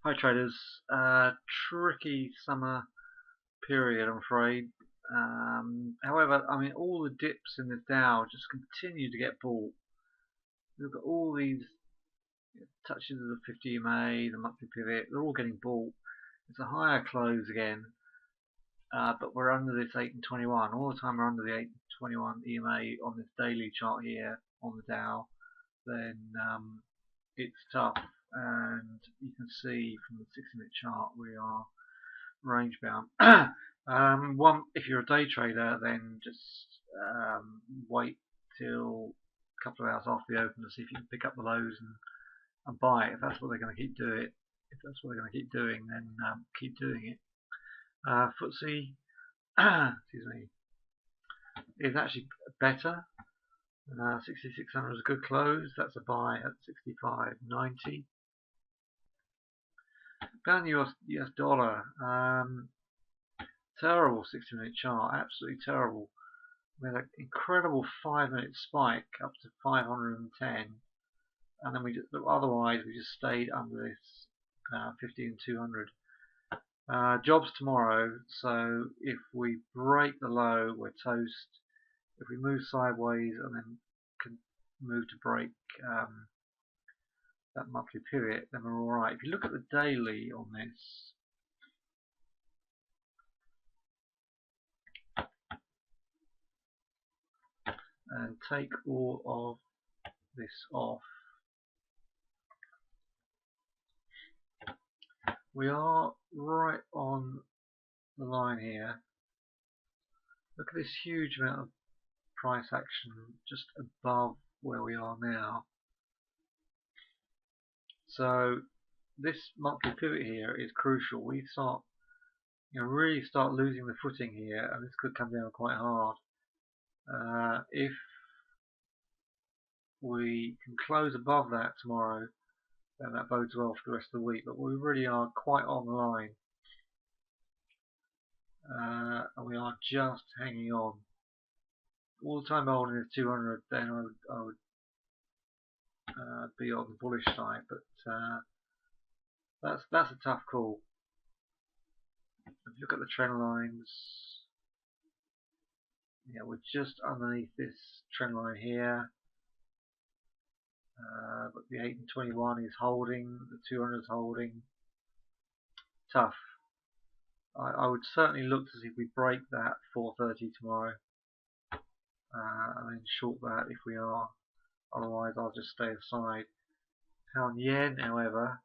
Hi traders, tricky summer period I'm afraid. However, I mean all the dips in the Dow just continue to get bought. Look at all these touches of the 50 EMA, the monthly pivot, they're all getting bought. It's a higher close again, but we're under this 8 and 21. All the time we're under the 8 and 21 EMA on this daily chart here on the Dow, then it's tough. And you can see from the 60-minute chart we are range bound. If you're a day trader, then just wait till a couple of hours after the open to see if you can pick up the lows and buy it. If that's what they're going to keep doing, then keep doing it. FTSE, excuse me, is actually better. 6600 is a good close. That's a buy at 65.90. Pound US dollar. Terrible 60-minute chart, absolutely terrible. We had an incredible 5-minute spike up to 510, and then otherwise we just stayed under this 50 and 200. Jobs tomorrow, so if we break the low, we're toast. If we move sideways and then can move to break that monthly pivot, then we're alright. If you look at the daily on this, and take all of this off, we are right on the line here. Look at this huge amount of price action just above where we are now. So this monthly pivot here is crucial. We start, really start losing the footing here, and this could come down quite hard. If we can close above that tomorrow, then that bodes well for the rest of the week. But we really are quite on the line, and we are just hanging on. All the time holding is 200, then I would be on the bullish side, but that's a tough call. If you look at the trend lines, yeah, we're just underneath this trend line here, but the 8 and 21 is holding, the 200 is holding. Tough. I would certainly look to see if we break that 430 tomorrow, and then short that if we are. Otherwise, I'll just stay aside. Pound yen, however,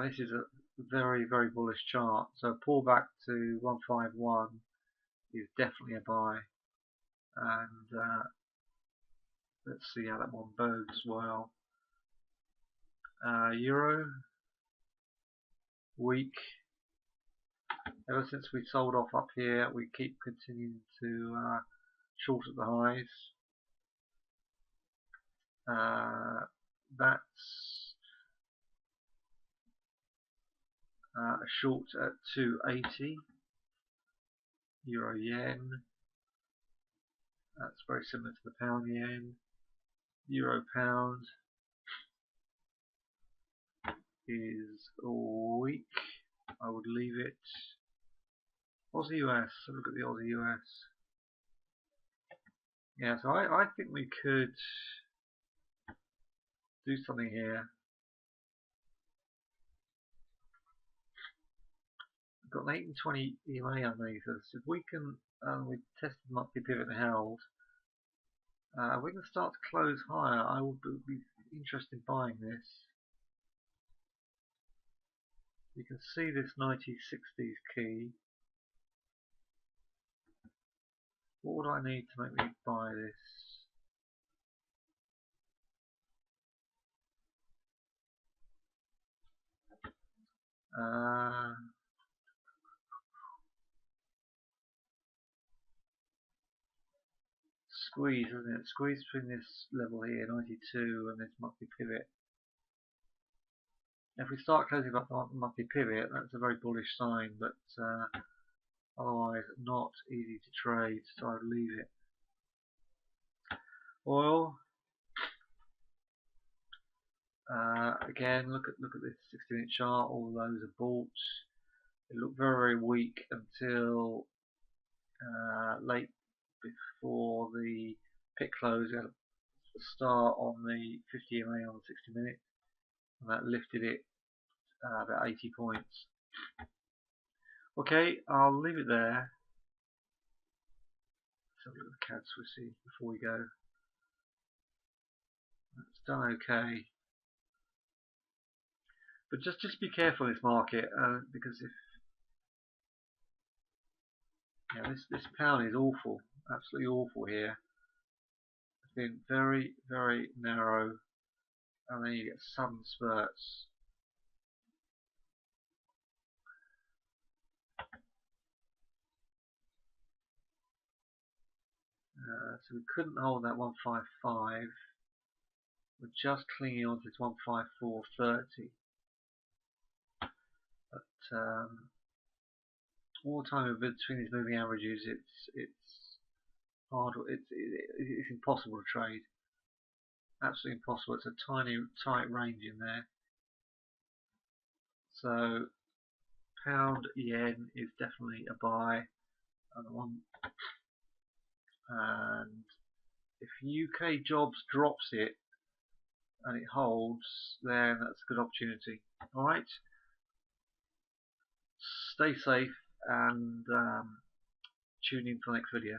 this is a very, very bullish chart. So a pullback to 151 is definitely a buy. And let's see how that one bodes well. Euro, weak. Ever since we sold off up here, we keep continuing to short at the highs. That's a short at 280. Euro yen. That's very similar to the pound yen. Euro pound is weak. I would leave it. Aussie US. Look at the Aussie US. Yeah, so I think we could do something here. We've got an 8 and 20 EMA underneath us. If we can, we tested monthly pivot and held. We can start to close higher. I would be interested in buying this. You can see this 90-60s key. What would I need to make me buy this? Squeeze, isn't it? Squeeze between this level here, 92, and this monthly pivot. If we start closing up the monthly pivot, that's a very bullish sign, but otherwise not easy to trade, so I'd leave it. Oil, Again, look at this 60-minute chart. All those are bought. It looked very weak until late before the pit close. We had a start on the 50 EMA on the 60 minute, and that lifted it about 80 points. Okay, I'll leave it there. Let's have a look at the CAD Swissy before we go. It's done okay, but just be careful in this market, because if this pound is awful, absolutely awful here. It's been very narrow, and then you get sudden spurts. So we couldn't hold that 155. We're just clinging on to this 154.30. But all the time between these moving averages, it's hard. It's impossible to trade. Absolutely impossible. It's a tiny, tight range in there. So pound yen is definitely a buy. And if UK jobs drops it and it holds, then that's a good opportunity. All right. Stay safe and tune in for the next video.